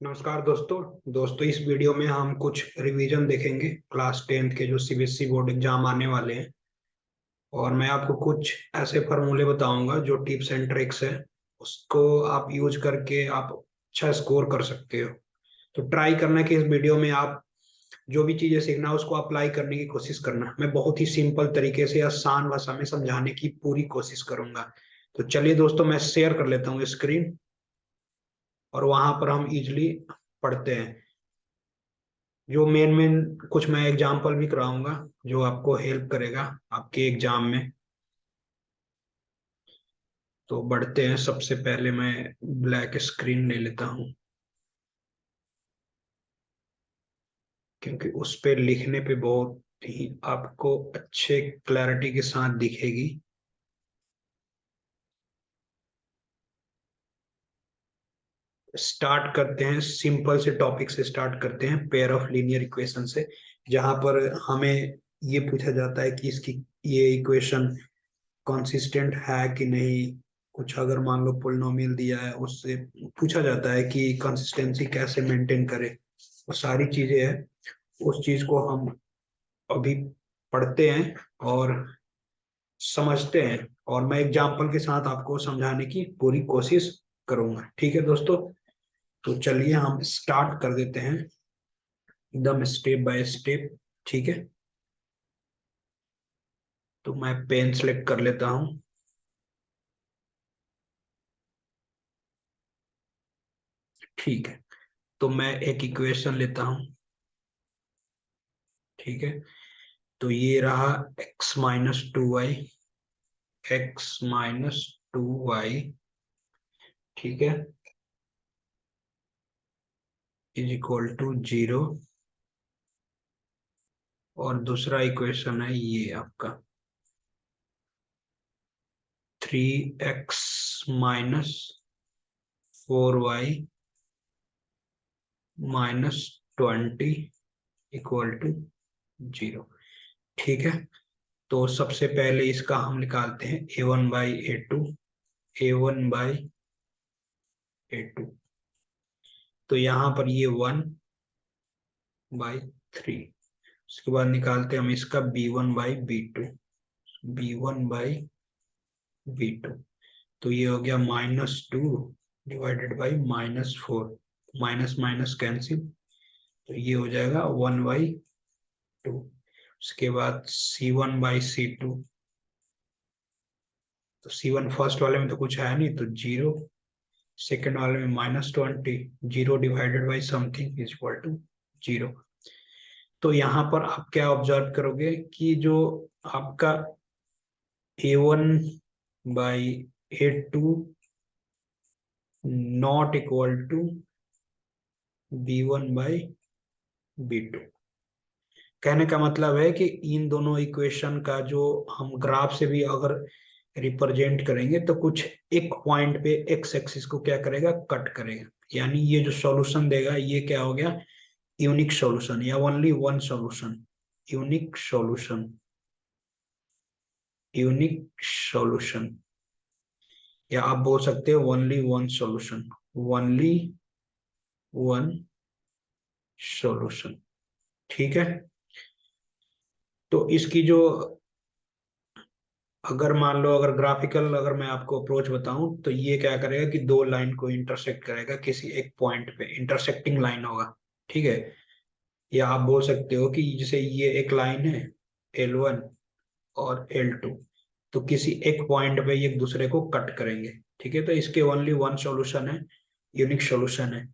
नमस्कार दोस्तों इस वीडियो में हम कुछ रिवीजन देखेंगे क्लास 10th के जो सीबीएसई बोर्ड एग्जाम आने वाले हैं। और मैं आपको कुछ ऐसे फार्मूले बताऊंगा जो टिप्स एंड ट्रिक्स है, उसको आप यूज करके आप अच्छा स्कोर कर सकते हो। तो ट्राई करना कि इस वीडियो में आप जो भी चीजें सीखना उसको अप्लाई करने की कोशिश करना। मैं बहुत ही सिंपल तरीके से आसान भाषा में समझाने की पूरी कोशिश करूंगा। तो चलिए दोस्तों, मैं शेयर कर लेता हूँ स्क्रीन और वहां पर हम इजिली पढ़ते हैं। जो मेन मेन कुछ मैं एग्जांपल भी कराऊंगा जो आपको हेल्प करेगा आपके एग्जाम में। तो बढ़ते हैं। सबसे पहले मैं ब्लैक स्क्रीन ले लेता हूं क्योंकि उस पे लिखने पे बहुत ही आपको अच्छे क्लैरिटी के साथ दिखेगी। स्टार्ट करते हैं, सिंपल से टॉपिक से स्टार्ट करते हैं, पेयर ऑफ लीनियर इक्वेशन से। जहां पर हमें ये पूछा जाता है कि इसकी ये इक्वेशन कंसिस्टेंट है कि नहीं। कुछ अगर मान लो पोलिनोमियल दिया है, उससे पूछा जाता है कि कंसिस्टेंसी कैसे मेंटेन करे। वो सारी चीजें हैं, उस चीज को हम अभी पढ़ते हैं और समझते हैं। और मैं एग्जाम्पल के साथ आपको समझाने की पूरी कोशिश करूंगा। ठीक है दोस्तों, तो चलिए हम स्टार्ट कर देते हैं एकदम स्टेप बाय स्टेप। ठीक है, तो मैं पेन सेलेक्ट कर लेता हूँ। ठीक है, तो मैं एक इक्वेशन लेता हूँ। ठीक है, तो ये रहा x-2y, x-2y। ठीक है, इज इक्वल टू 0। और दूसरा इक्वेशन है ये आपका 3x-4y -20 इक्वल टू 0। ठीक है, तो सबसे पहले इसका हम निकालते हैं a1/a2, a1/a2। तो यहाँ पर ये 1/3। उसके बाद निकालते हैं हम इसका b1/b2, b1/b2। तो ये हो गया -2 divided by -4। Minus minus cancel, तो ये हो जाएगा 1/2। उसके बाद C1/C2। तो C1 फर्स्ट वाले में तो कुछ है नहीं, तो 0। सेकेंड वाले में -20, 0 divided by something is equal to 0। तो यहाँ पर आप क्या ऑब्जर्व करोगे कि जो आपका a1/a2 not equal to b1/b2। कहने का मतलब है कि इन दोनों इक्वेशन का जो हम ग्राफ से भी अगर रिप्रेजेंट करेंगे तो कुछ एक पॉइंट पे एक्स एक्सिस को क्या करेगा, कट करेगा। यानी ये जो सॉल्यूशन देगा ये क्या हो गया, यूनिक सॉल्यूशन या only one solution. Unique solution, unique solution, या आप बोल सकते हो only one solution, only one solution. ठीक है, तो इसकी जो अगर मान लो अगर ग्राफिकल अगर मैं आपको अप्रोच बताऊं तो ये क्या करेगा कि दो लाइन को इंटरसेक्ट करेगा किसी एक पॉइंट पे, इंटरसेक्टिंग लाइन होगा। ठीक है, या आप बोल सकते हो कि जैसे ये एक लाइन है L1 और L2, तो किसी एक पॉइंट पे ये एक दूसरे को कट करेंगे। ठीक है, तो इसके ओनली वन सॉल्यूशन है, यूनिक सॉल्यूशन है।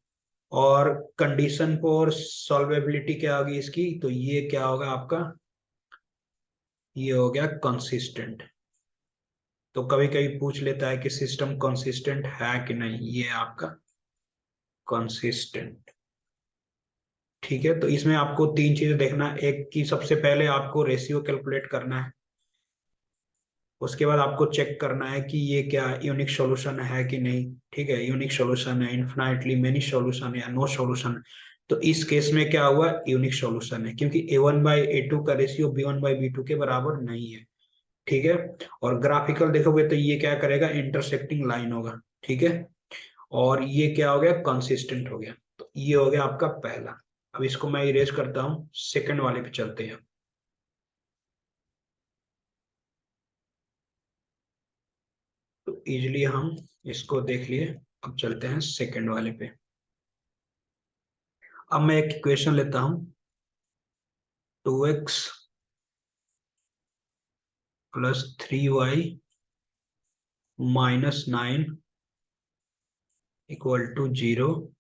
और कंडीशन फॉर सॉल्वेबिलिटी क्या होगी इसकी, तो ये क्या होगा आपका, ये हो गया कंसिस्टेंट। तो कभी कभी पूछ लेता है कि सिस्टम कंसिस्टेंट है कि नहीं, ये आपका कंसिस्टेंट। ठीक है, तो इसमें आपको तीन चीजें देखना है। एक की सबसे पहले आपको रेशियो कैलकुलेट करना है। उसके बाद आपको चेक करना है कि ये क्या यूनिक सॉल्यूशन है कि नहीं। ठीक है, यूनिक सॉल्यूशन है, इन्फिनाइटली मेनी सॉल्यूशन है, या नो सॉल्यूशन। तो इस केस में क्या हुआ, यूनिक सॉल्यूशन है, क्योंकि a1/a2 का रेशियो b1/b2 के बराबर नहीं है। ठीक है, और ग्राफिकल देखोगे तो ये क्या करेगा, इंटरसेक्टिंग लाइन होगा। ठीक है, और ये क्या हो गया, कंसिस्टेंट हो गया। तो ये हो गया आपका पहला। अब इसको मैं इरेज करता हूँ, सेकंड वाले पे चलते हैं। तो इजिली हम इसको देख लिए। अब चलते हैं सेकंड वाले पे। अब मैं एक इक्वेशन लेता हूं, 2x plus 3y minus 9 equal to 0।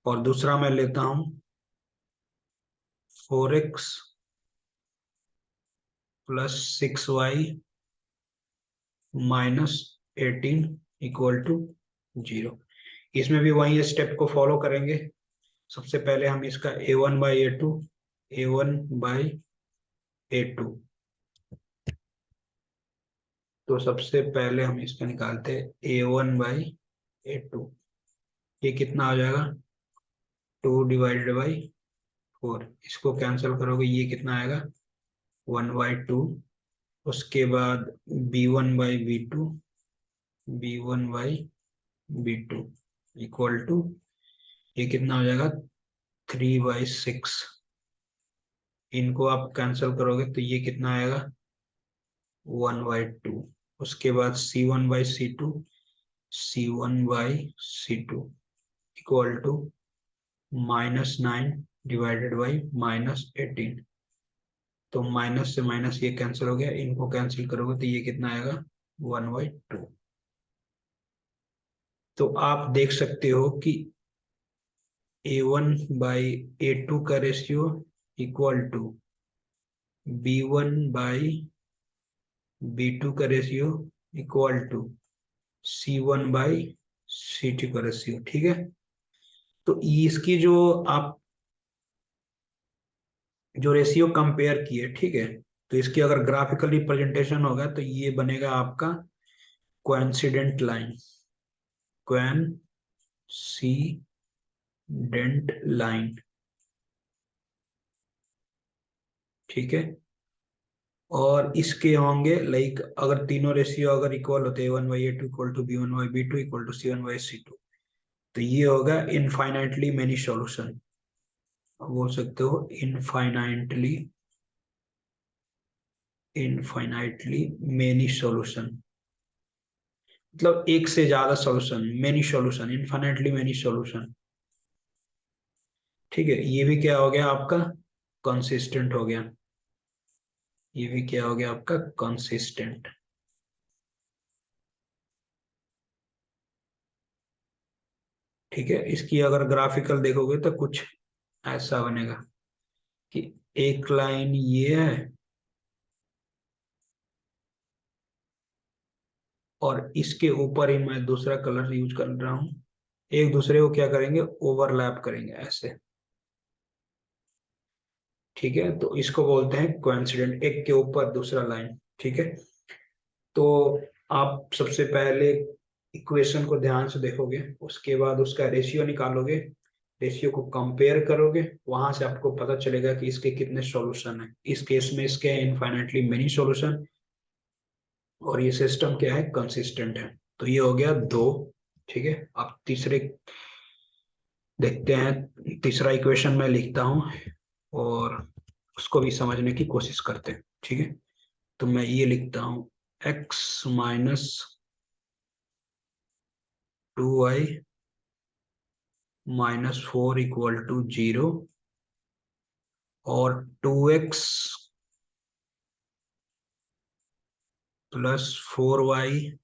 और दूसरा मैं लेता हूं 4x plus 6y minus 18 equal to 0। इसमें भी वही स्टेप को फॉलो करेंगे। सबसे पहले हम इसका a1/a2 तो सबसे पहले हम इसका निकालते हैं a1/a2। ये कितना आ जाएगा, 2/4। इसको कैंसिल करोगे ये कितना आएगा, 1/2। उसके बाद b1/b2 इक्वल टू, ये कितना हो जाएगा, 3/6। इनको आप कैंसिल करोगे तो ये कितना आएगा, 1/2। उसके बाद c1/c2 इक्वल टू -9/-18। तो माइनस से माइनस ये कैंसिल हो गया, इनको कैंसिल करोगे तो ये कितना आएगा, 1/2। तो आप देख सकते हो कि a1/a2 का रेशियो इक्वल टू b1/b2 का रेशियो इक्वल टू c1/c2 का रेशियो। ठीक है। तो इसकी जो आप जो रेशियो कंपेयर किए, ठीक है, तो इसकी अगर ग्राफिकल रिप्रेजेंटेशन होगा तो ये बनेगा आपका कोइंसिडेंट लाइन, कोइंसिडेंट लाइन। ठीक है। और इसके होंगे लाइक, अगर तीनों रेशियो अगर इक्वल होते हैं, a1/a2 equal to b1/b2 equal to c1/c2, तो ये होगा इनफाइनाइटली मेनी सॉल्यूशन। बोल सकते हो इनफाइनाइटली मेनी सॉल्यूशन, मतलब एक से ज्यादा solution, many solution, infinitely many solution. ठीक है। ये भी क्या हो गया आपका, कंसिस्टेंट हो गया। ये भी क्या हो गया आपका, कंसिस्टेंट। ठीक है। इसकी अगर ग्राफिकल देखोगे तो कुछ ऐसा बनेगा कि एक लाइन ये है और इसके ऊपर ही मैं दूसरा कलर यूज कर रहा हूं, एक दूसरे को क्या करेंगे, ओवरलैप करेंगे ऐसे। ठीक है। तो इसको बोलते हैं कोइंसिडेंट, एक के ऊपर दूसरा लाइन। ठीक है। तो आप सबसे पहले इक्वेशन को ध्यान से देखोगे, उसके बाद उसका रेशियो निकालोगे, रेशियो को कंपेयर करोगे, वहां से आपको पता चलेगा कि इसके कितने सॉल्यूशन है। इस केस में इसके इनफाइनाइटली मेनी सॉल्यूशन, और ये सिस्टम क्या है, कंसिस्टेंट है। तो ये हो गया दो। ठीक है। अब तीसरे देखते हैं, तीसरा इक्वेशन मैं लिखता हूं और उसको भी समझने की कोशिश करते हैं। ठीक है। तो मैं ये लिखता हूं, x-2y-4 इक्वल टू 0, और 2x plus 4y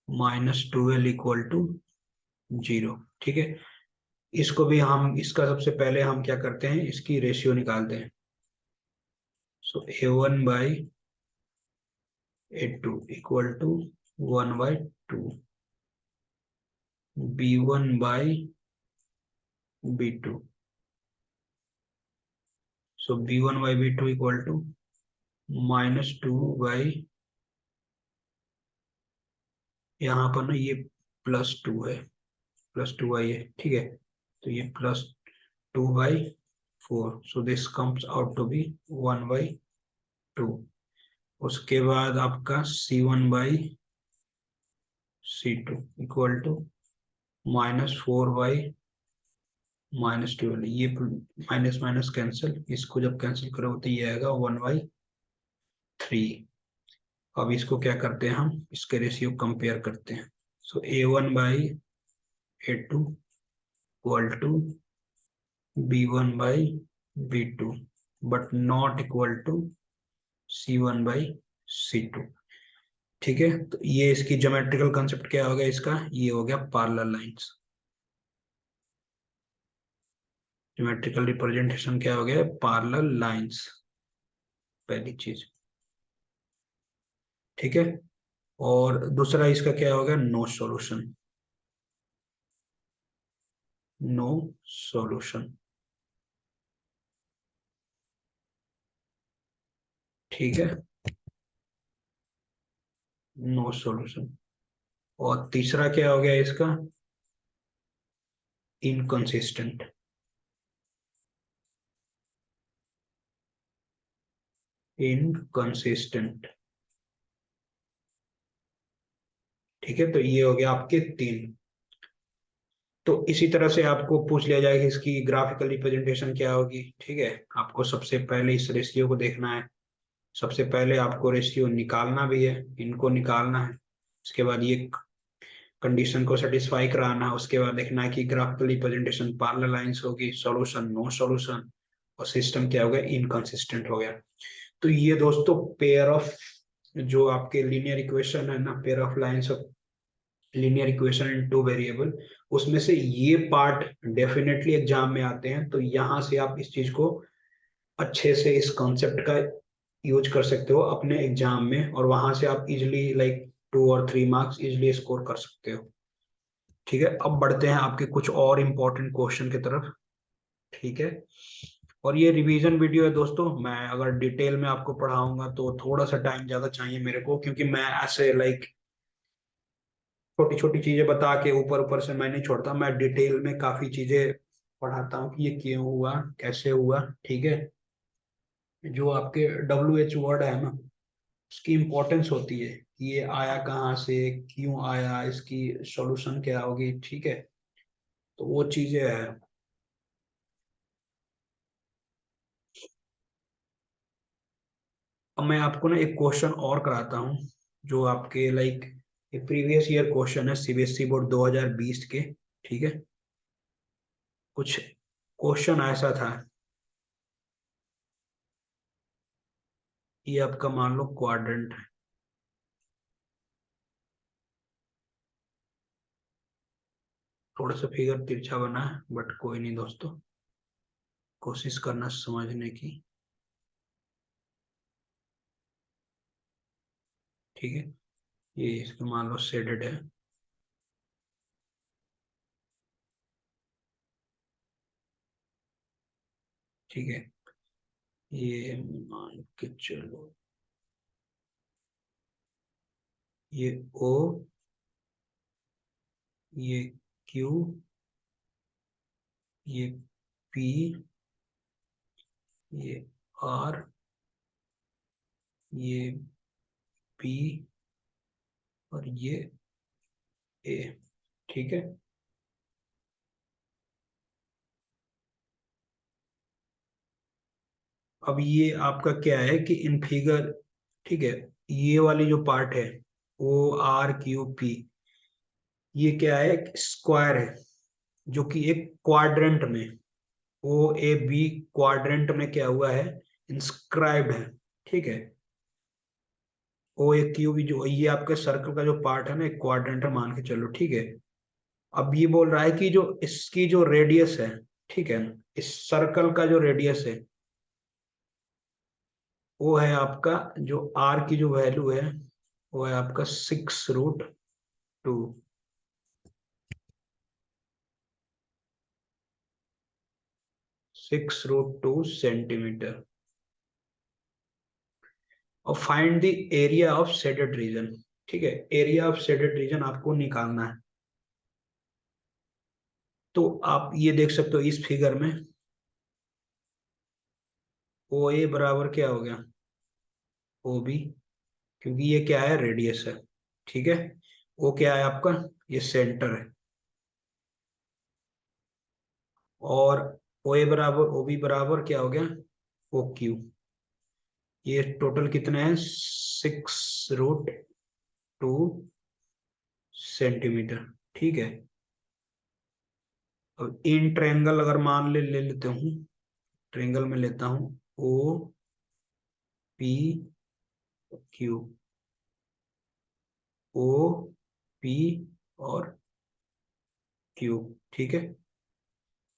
-12 equal to 0। ठीक है। इसको भी हम, इसका सबसे पहले हम क्या करते हैं, इसकी रेशियो निकालते हैं। So a1/a2 equal to 1/2, b1/b2। So b1/b2 equal to -2, यहाँ पर ना ये +2 है, +2y है। ठीक है। तो ये +2/4, so this comes out to be 1/2। उसके बाद आपका c1/c2 इक्वल टू -4/2 -12, ये माइनस माइनस कैंसिल, इसको जब कैंसिल करो तो ये आएगा 1/3। अब इसको क्या करते हैं, हम इसके रेशियो कंपेयर करते हैं। So A1/A2 equal to B1/B2 but not equal to C1/C2। ठीक है, तो ये इसकी ज्योमेट्रिकल कंसेप्ट क्या हो गया, इसका ये हो गया पैरेलल लाइंस। ज्योमेट्रिकल रिप्रेजेंटेशन क्या हो गया, पैरेलल लाइंस, पहली चीज। ठीक है, और दूसरा इसका क्या हो गया, नो सॉल्यूशन, नो सॉल्यूशन। ठीक है, नो सॉल्यूशन। और तीसरा क्या हो गया इसका, इनकंसिस्टेंट, इनकंसिस्टेंट। ठीक है, तो ये हो गया आपके तीन। तो इसी तरह से आपको पूछ लिया जाएगा इसकी ग्राफिकल रिप्रेजेंटेशन क्या होगी। ठीक है, आपको सबसे पहले इस रेशियो को देखना है, सबसे पहले आपको रेशियो निकालना भी है, इनको निकालना है, उसके बाद ये कंडीशन को सेटिस्फाई कराना है, उसके बाद देखना है कि ग्राफिकल रिप्रेजेंटेशन पैरेलल लाइंस होगी, सॉल्यूशन नो सॉल्यूशन, और सिस्टम क्या हो गया, इनकंसिस्टेंट हो गया। तो ये दोस्तों पेयर ऑफ जो आपके लीनियर इक्वेशन है ना, pair of lines of linear equation in two variable, उसमें से ये पार्ट डेफिनेटली एग्जाम में आते हैं। तो यहाँ से आप इस चीज को अच्छे से इस कॉन्सेप्ट का यूज कर सकते हो अपने एग्जाम में, और वहां से आप इजिली लाइक 2 और 3 मार्क्स इजिली स्कोर कर सकते हो। ठीक है, अब बढ़ते हैं आपके कुछ और इम्पोर्टेंट क्वेश्चन की तरफ। ठीक है, और ये रिवीजन वीडियो है दोस्तों, मैं अगर डिटेल में आपको पढ़ाऊंगा तो थोड़ा सा टाइम ज्यादा चाहिए मेरे को, क्योंकि मैं ऐसे लाइक छोटी छोटी चीजें बता के ऊपर ऊपर से मैं नहीं छोड़ता, मैं डिटेल में काफी चीजें पढ़ाता हूँ कि ये क्यों हुआ, कैसे हुआ। ठीक है, जो आपके WH वर्ड है ना, उसकी इम्पोर्टेंस होती है कि ये आया कहाँ से, क्यों आया, इसकी सॉल्यूशन क्या होगी। ठीक है, तो वो चीजें है। अब मैं आपको ना एक क्वेश्चन और कराता हूँ, जो आपके लाइक प्रीवियस ईयर क्वेश्चन है CBSE बोर्ड 2020 के। ठीक है, कुछ क्वेश्चन ऐसा था, ये आपका मान लो क्वाड्रेंट है, थोड़ा सा फिगर तिरछा बना है बट कोई नहीं दोस्तों, कोशिश करना समझने की। ठीक है, ये इसको मान लो शेडेड है। ठीक है, ये मान के चलो, ये O, ये Q, ये P, ये R, ये P, और ये A। ठीक है, अब ये आपका क्या है कि इन फिगर, ठीक है, ये वाली जो पार्ट है ORQP, ये क्या है, स्क्वायर है, जो कि एक क्वाड्रेंट में, OAB क्वाड्रेंट में क्या हुआ है, इंस्क्राइब्ड है। ठीक है, OAQB जो ये आपके सर्कल का जो पार्ट है ना, एक क्वाड्रेंट मान के चलो। ठीक है, अब ये बोल रहा है कि जो इसकी जो रेडियस है, ठीक है, इस सर्कल का जो रेडियस है वो है आपका, जो R की जो वैल्यू है वो है आपका 6√2, 6√2 सेंटीमीटर। और find the area of shaded region. ठीक है, एरिया ऑफ शेडेड रीजन आपको निकालना है। तो आप ये देख सकते हो इस फिगर में, ओ ए बराबर क्या हो गया, ओ बी, क्योंकि ये क्या है, रेडियस है। ठीक है, वो क्या है आपका, ये सेंटर है, और ओ ए बराबर ओ बी बराबर क्या हो गया, ओ क्यू। ये टोटल कितने हैं, 6√2 सेंटीमीटर। ठीक है। अब इन ट्रायंगल अगर मान ले लेते हूँ, ट्रायंगल में लेता हूँ O P Q, O P और क्यू। ठीक है।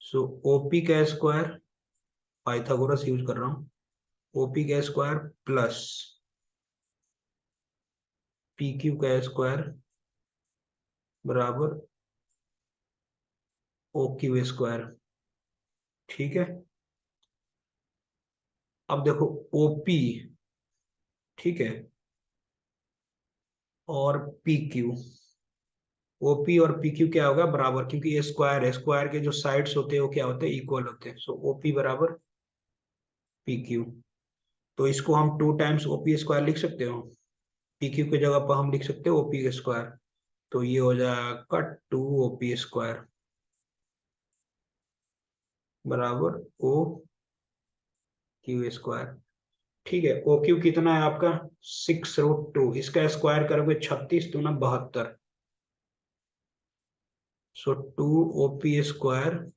सो ओपी का स्क्वायर, पाइथागोरस यूज कर रहा हूँ, ओपी का स्क्वायर प्लस पी क्यू का स्क्वायर बराबर ओ क्यू स्क्वायर। ठीक है। अब देखो ओपी, ठीक है, और पी क्यू, ओपी और पी क्यू क्या होगा, बराबर, क्योंकि ये स्क्वायर है, स्क्वायर के जो साइड्स होते हैं वो क्या होते हैं, इक्वल होते हैं। सो ओपी बराबर पी क्यू। तो इसको हम 2 टाइम्स ओपी स्क्वायर लिख सकते हो, पी क्यू की जगह पर हम लिख सकते हो ओपी स्क्वायर। तो ये हो जाएगा 2 ओपी स्क्वायर बराबर ओ क्यू स्क्वायर। ठीक है। ओ क्यू कितना है आपका, 6√2, इसका स्क्वायर करोगे 36 दूना 72। So 2 OP square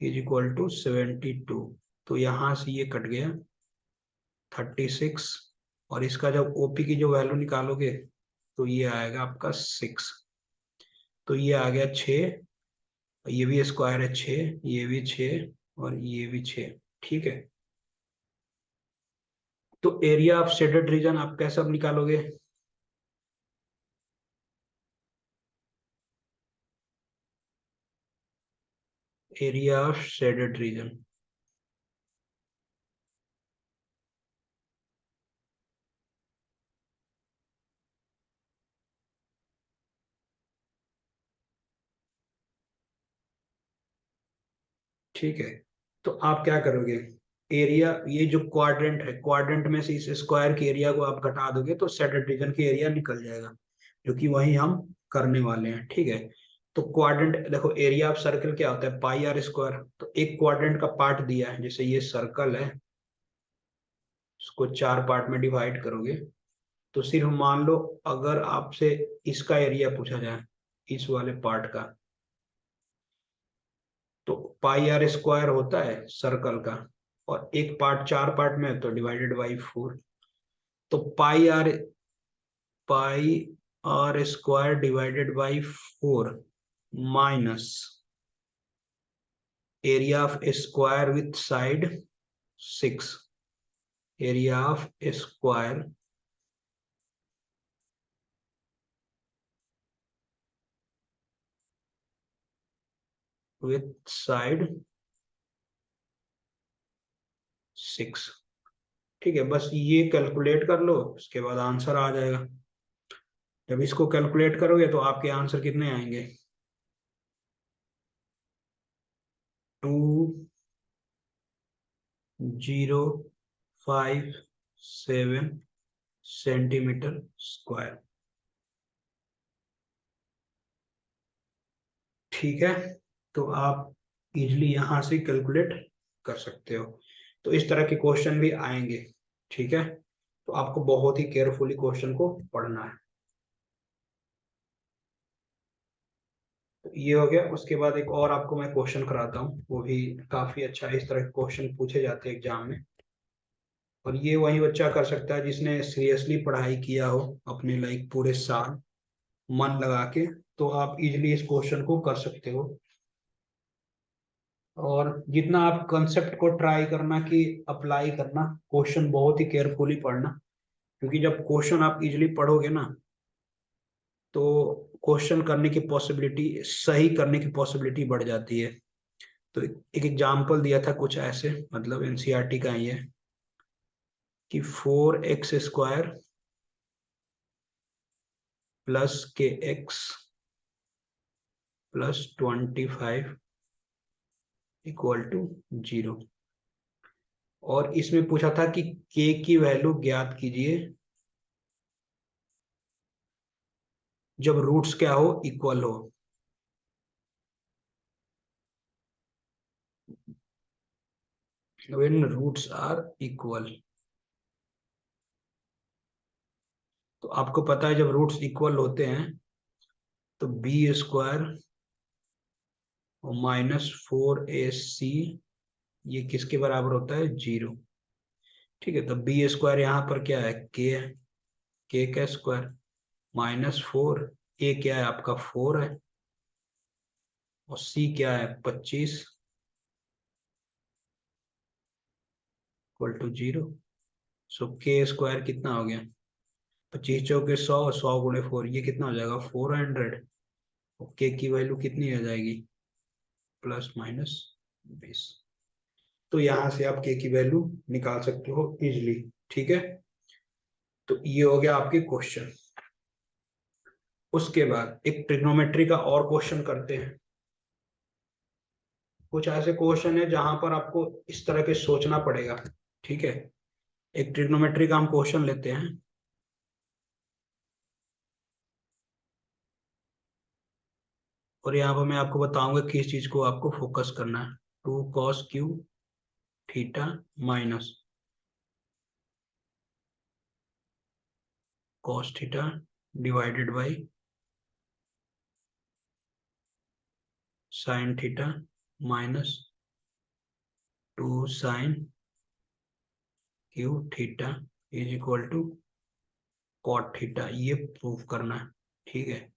is equal to 72। तो यहां से ये कट गया 36, और इसका जब ओपी की जो वैल्यू निकालोगे तो ये आएगा आपका 6। तो ये आ गया 6, ये भी स्क्वायर है 6, ये भी 6 और ये भी 6। ठीक है। तो एरिया ऑफ शेडेड रीजन आप कैसे अब निकालोगे, एरिया ऑफ शेडेड रीजन। ठीक है। तो आप क्या करोगे, एरिया, ये जो क्वाड्रेंट है, क्वाड्रेंट में से इस स्क्वायर के एरिया को आप घटा दोगे तो सेटेड रीजन की एरिया निकल जाएगा, जो कि वही हम करने वाले हैं। ठीक है। तो क्वाड्रेंट देखो, एरिया ऑफ सर्कल क्या होता है, पाई आर स्क्वायर। तो एक क्वाड्रेंट का पार्ट दिया है, जैसे ये सर्कल है, इसको 4 पार्ट में डिवाइड करोगे, तो सिर्फ मान लो अगर आपसे इसका एरिया पूछा जाए, इस वाले पार्ट का, तो पाई आर स्क्वायर होता है सर्कल का, और एक पार्ट 4 पार्ट में है तो डिवाइडेड बाई 4। तो pi r square divided by 4 minus area of square with side 6, area of square with side 6। ठीक है। बस ये कैलकुलेट कर लो, उसके बाद आंसर आ जाएगा। जब इसको कैलकुलेट करोगे तो आपके आंसर कितने आएंगे, 2057 सेंटीमीटर स्क्वायर। ठीक है। तो आप इजिली यहां से कैलकुलेट कर सकते हो। तो इस तरह के क्वेश्चन भी आएंगे। ठीक है। तो आपको बहुत ही केयरफुली क्वेश्चन को पढ़ना है। तो ये हो गया। उसके बाद एक और आपको मैं क्वेश्चन कराता हूँ, वो भी काफी अच्छा है, इस तरह के क्वेश्चन पूछे जाते हैं एग्जाम में। और ये वही बच्चा कर सकता है जिसने सीरियसली पढ़ाई किया हो अपने लाइक पूरे साल मन लगा के, तो आप इजिली इस क्वेश्चन को कर सकते हो। और जितना आप कंसेप्ट को ट्राई करना कि अप्लाई करना, क्वेश्चन बहुत ही केयरफुली पढ़ना, क्योंकि जब क्वेश्चन आप इजिली पढ़ोगे ना, तो क्वेश्चन करने की पॉसिबिलिटी, सही करने की पॉसिबिलिटी बढ़ जाती है। तो एक एग्जाम्पल दिया था कुछ ऐसे, मतलब एनसीईआरटी का ही है, कि 4x² plus kx plus 25 equal to 0। और इसमें पूछा था कि k की वैल्यू ज्ञात कीजिए जब रूट्स क्या हो, इक्वल हो। When roots are equal. तो आपको पता है जब रूट्स इक्वल होते हैं तो बी स्क्वायर और -4ac ये किसके बराबर होता है? 0। ठीक है, तो बी स्क्वायर यहाँ पर क्या है? के है, के का स्क्वायर -4, ए क्या है आपका? 4 है, और सी क्या है? 25 इक्वल टू 0। सो के स्क्वायर कितना हो गया? 25 चौके 100, 100 × 4 ये कितना हो जाएगा? 400। और के की वैल्यू कितनी हो जाएगी? ±20। तो यहाँ से आप के की वैल्यू निकाल सकते हो इजिली। ठीक है, तो ये हो गया आपके क्वेश्चन। उसके बाद एक ट्रिग्नोमेट्री का और क्वेश्चन करते हैं। कुछ ऐसे क्वेश्चन है जहां पर आपको इस तरह के सोचना पड़ेगा। ठीक है, एक ट्रिग्नोमेट्री का हम क्वेश्चन लेते हैं। और यहाँ पर मैं आपको बताऊंगा किस चीज को आपको फोकस करना है। 2 cos³ minus cos θ divided by sin θ minus 2 sin³ is equal to cot θ। ये प्रूफ करना है। ठीक है,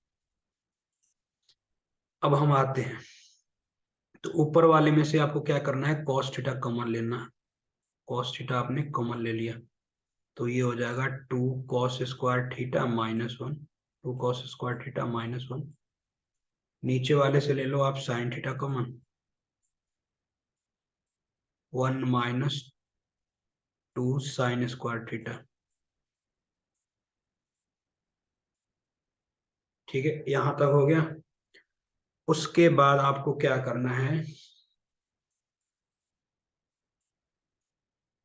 अब हम आते हैं। तो ऊपर वाले में से आपको क्या करना है? cos θ कॉमन लेना है। cos θ आपने कॉमन ले लिया, तो ये हो जाएगा 2 cos² θ -1। 2 cos² θ -1। नीचे वाले से ले लो आप sin θ कॉमन, 1 - 2 sin² θ। ठीक है, यहां तक हो गया। उसके बाद आपको क्या करना है?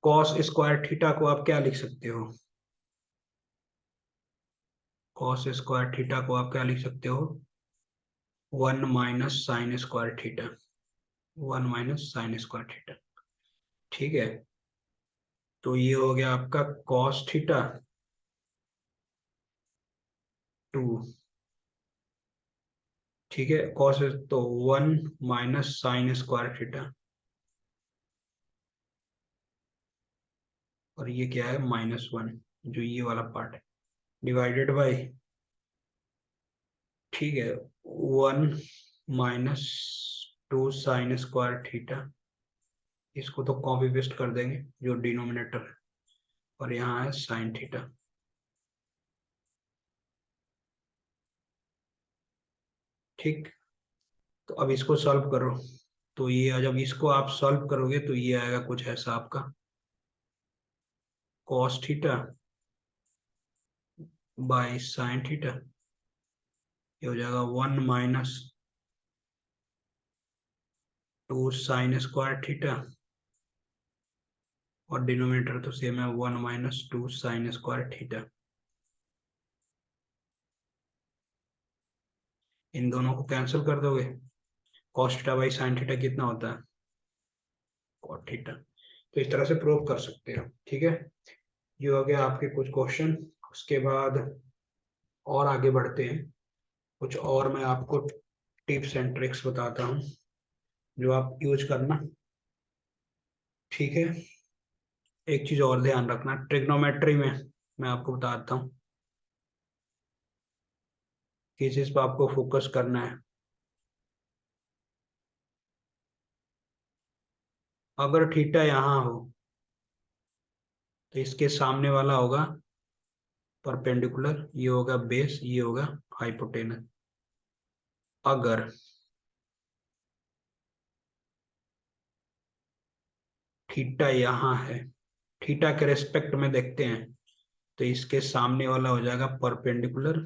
cos² θ को आप क्या लिख सकते हो? cos² θ को आप क्या लिख सकते हो? 1 - sin² θ। 1 - sin²θ। ठीक है, तो ये हो गया आपका cos θ 2। ठीक है, cos तो 1 - sin²θ, और ये क्या है? -1, जो ये वाला पार्ट है, डिवाइडेड बाई, ठीक है, 1 - 2 sin²θ। इसको तो कॉपी पेस्ट कर देंगे जो डिनोमिनेटर है, और यहाँ है sin θ। ठीक, तो अब इसको सॉल्व करो। तो ये जब इसको आप सॉल्व करोगे तो ये आएगा कुछ ऐसा आपका, cos θ बाई sin θ। ये हो जाएगा 1 - 2 sin²θ, और डिनोमिनेटर तो सेम है, 1 - 2 sin²θ। इन दोनों को कैंसिल कर दोगे, cos θ बाई sin θ कितना होता है? cot θ। तो इस तरह से प्रूव कर सकते हो। ठीक है, ये हो गया आपके कुछ क्वेश्चन। उसके बाद और आगे बढ़ते हैं। कुछ और मैं आपको टिप्स एंड ट्रिक्स बताता हूँ जो आप यूज करना। ठीक है, एक चीज और ध्यान रखना, ट्रिग्नोमेट्री में मैं आपको बताता हूँ किस चीज पर आपको फोकस करना है। अगर थीटा यहाँ हो तो इसके सामने वाला होगा परपेंडिकुलर, ये होगा बेस, ये होगा हाइपोटेनस। अगर थीटा यहाँ है, थीटा के रेस्पेक्ट में देखते हैं, तो इसके सामने वाला हो जाएगा परपेंडिकुलर,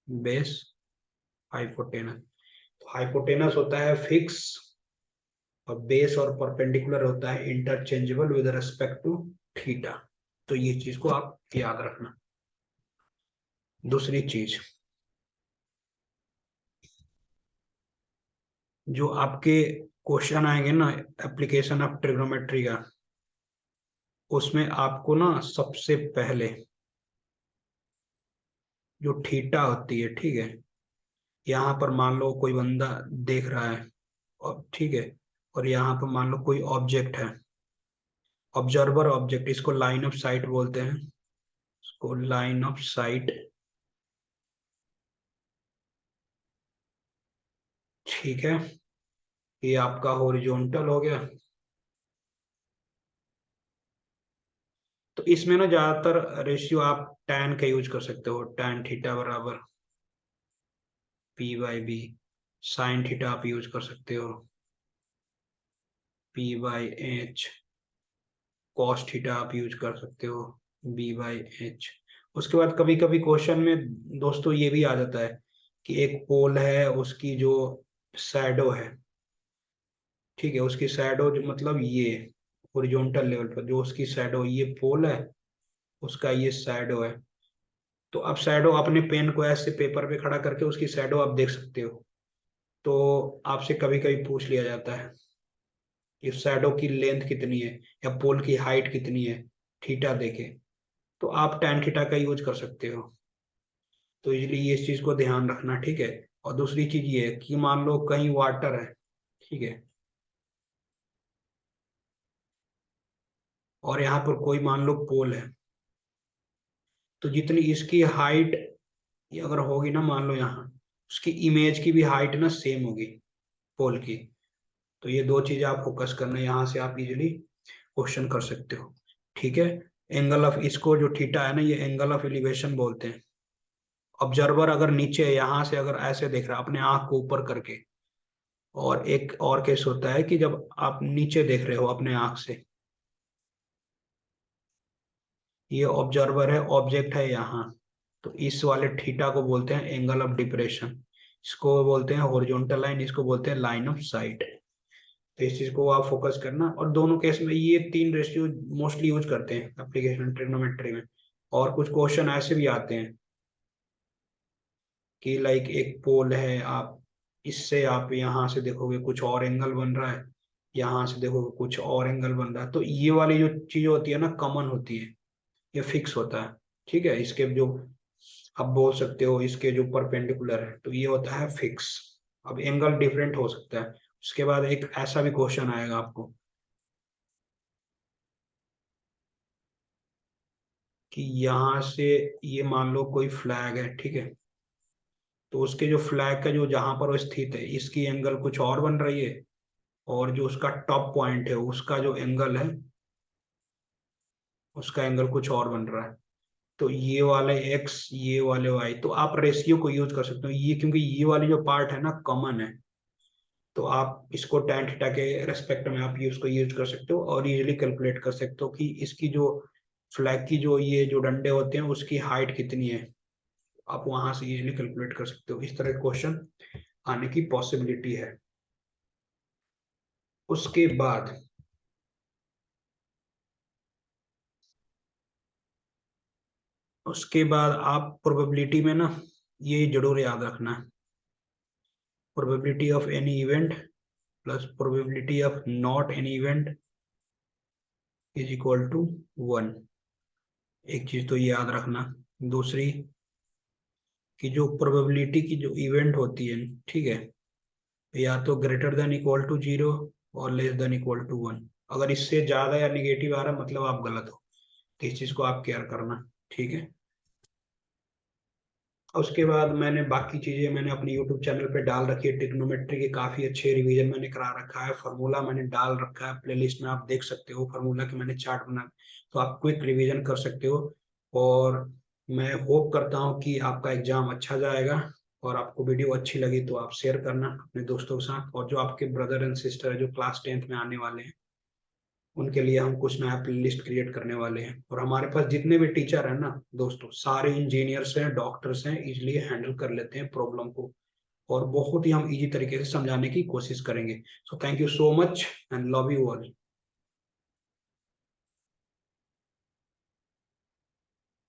बेस, हाइपोटेनस। तो हाइपोटेनस होता है फिक्स, और बेस और परपेंडिकुलर होता है interchangeable with respect to theta. तो ये चीज को आप याद रखना। दूसरी चीज, जो आपके क्वेश्चन आएंगे ना एप्लीकेशन ऑफ ट्रिग्नोमेट्री का, उसमें आपको ना सबसे पहले जो थीटा होती है, ठीक है, यहाँ पर मान लो कोई बंदा देख रहा है और ठीक है, और यहाँ पर मान लो कोई ऑब्जेक्ट है, ऑब्जर्वर ऑब्जेक्ट, इसको लाइन ऑफ साइट बोलते हैं, इसको लाइन ऑफ साइट, ठीक है। ये आपका हॉरिजॉन्टल हो गया। तो इसमें ना ज्यादातर रेशियो आप tan का यूज कर सकते हो, tan थीटा बराबर p/b। साइन थीटा आप यूज कर सकते हो p/h। कॉस थीटा आप यूज कर सकते हो b/h। उसके बाद कभी कभी क्वेश्चन में दोस्तों ये भी आ जाता है कि एक पोल है, उसकी जो शैडो है, ठीक है, उसकी शैडो जो मतलब ये हॉरिजॉन्टल लेवल पर जो उसकी शैडो, ये पोल है, उसका ये शैडो है। तो आप शैडो अपने पेन को ऐसे पेपर पे खड़ा करके उसकी शैडो आप देख सकते हो। तो आपसे कभी कभी पूछ लिया जाता है कि शैडो की लेंथ कितनी है या पोल की हाइट कितनी है, थीटा देके, तो आप tan थीटा का यूज कर सकते हो। तो इसलिए इस चीज को ध्यान रखना, ठीक है। और दूसरी चीज ये है कि मान लो कहीं वाटर है, ठीक है, और यहाँ पर कोई मान लो पोल है, तो जितनी इसकी हाइट अगर होगी ना, मान लो यहाँ उसकी इमेज की भी हाइट ना सेम होगी पोल की। तो ये दो चीजें आप फोकस करना, यहाँ से आप इजिली क्वेश्चन कर सकते हो, ठीक है। एंगल ऑफ, इसको जो थीटा है ना, ये एंगल ऑफ एलिवेशन बोलते हैं। ऑब्जर्वर अगर नीचे है, यहाँ से अगर ऐसे देख रहा है अपने आंख को ऊपर करके, और एक और केस होता है कि जब आप नीचे देख रहे हो अपने आंख से, ये ऑब्जर्वर है, ऑब्जेक्ट है यहाँ, तो इस वाले थीटा को बोलते हैं एंगल ऑफ डिप्रेशन। इसको बोलते हैं हॉरिजॉन्टल लाइन, इसको बोलते हैं लाइन ऑफ साइट। तो इस चीज को आप फोकस करना, और दोनों केस में ये तीन रेशियो मोस्टली यूज करते हैं एप्लीकेशन ट्रिग्नोमेट्री में। और कुछ क्वेश्चन ऐसे भी आते हैं कि लाइक एक पोल है, आप इससे आप यहाँ से देखोगे कुछ और एंगल बन रहा है, यहाँ से देखोगे कुछ और एंगल बन रहा है। तो ये वाली जो चीज होती है ना, कॉमन होती है, ये फिक्स होता है, ठीक है। इसके जो आप बोल सकते हो इसके जो परपेंडिकुलर है, तो ये होता है फिक्स। अब एंगल डिफरेंट हो सकता है। उसके बाद एक ऐसा भी क्वेश्चन आएगा आपको कि यहाँ से ये मान लो कोई फ्लैग है, ठीक है, तो उसके जो फ्लैग का जो जहां पर वो स्थित है, इसकी एंगल कुछ और बन रही है, और जो उसका टॉप पॉइंट है उसका जो एंगल है, उसका एंगल कुछ और बन रहा है। तो ये वाले एक्स, ये वाले वाई, तो आप रेशियो को यूज कर सकते हो ये, क्योंकि ये वाली जो पार्ट है ना कॉमन है, तो आप इसको tan थीटा के रेस्पेक्ट में आप उसको यूज कर सकते हो, और इजीली कैलकुलेट कर सकते हो कि इसकी जो फ्लैग की जो ये जो डंडे होते हैं उसकी हाइट कितनी है। आप वहां से इजीली कैलकुलेट कर सकते हो। इस तरह के क्वेश्चन आने की पॉसिबिलिटी है। उसके बाद आप प्रोबेबिलिटी में ना ये जरूर याद रखना, probability of any event plus probability of not any event is equal to 1। एक चीज तो ये याद रखना। दूसरी कि जो प्रोबेबिलिटी की जो इवेंट होती है, ठीक है, या तो ग्रेटर देन इक्वल टू 0 और लेस देन इक्वल टू 1। अगर इससे ज्यादा या निगेटिव आ रहा है मतलब आप गलत हो। तो इस चीज को आप केयर करना, ठीक है। उसके बाद मैंने बाकी चीजें मैंने अपने यूट्यूब चैनल पे डाल रखी है, ट्रिग्नोमेट्री के काफी अच्छे रिवीजन मैंने करा रखा है, फार्मूला मैंने डाल रखा है प्लेलिस्ट में, आप देख सकते हो फार्मूला के मैंने चार्ट बना, तो आप क्विक रिवीजन कर सकते हो। और मैं होप करता हूँ कि आपका एग्जाम अच्छा जाएगा। और आपको वीडियो अच्छी लगी तो आप शेयर करना अपने दोस्तों के साथ, और जो आपके ब्रदर एंड सिस्टर है जो क्लास 10th में आने वाले हैं, उनके लिए हम कुछ नया प्लेलिस्ट क्रिएट करने वाले हैं। और हमारे पास जितने भी टीचर हैं ना दोस्तों, सारे इंजीनियर्स हैं, डॉक्टर्स हैं, इसलिए हैंडल कर लेते हैं प्रॉब्लम को, और बहुत ही हम इजी तरीके से समझाने की कोशिश करेंगे। So thank you so much and love you all.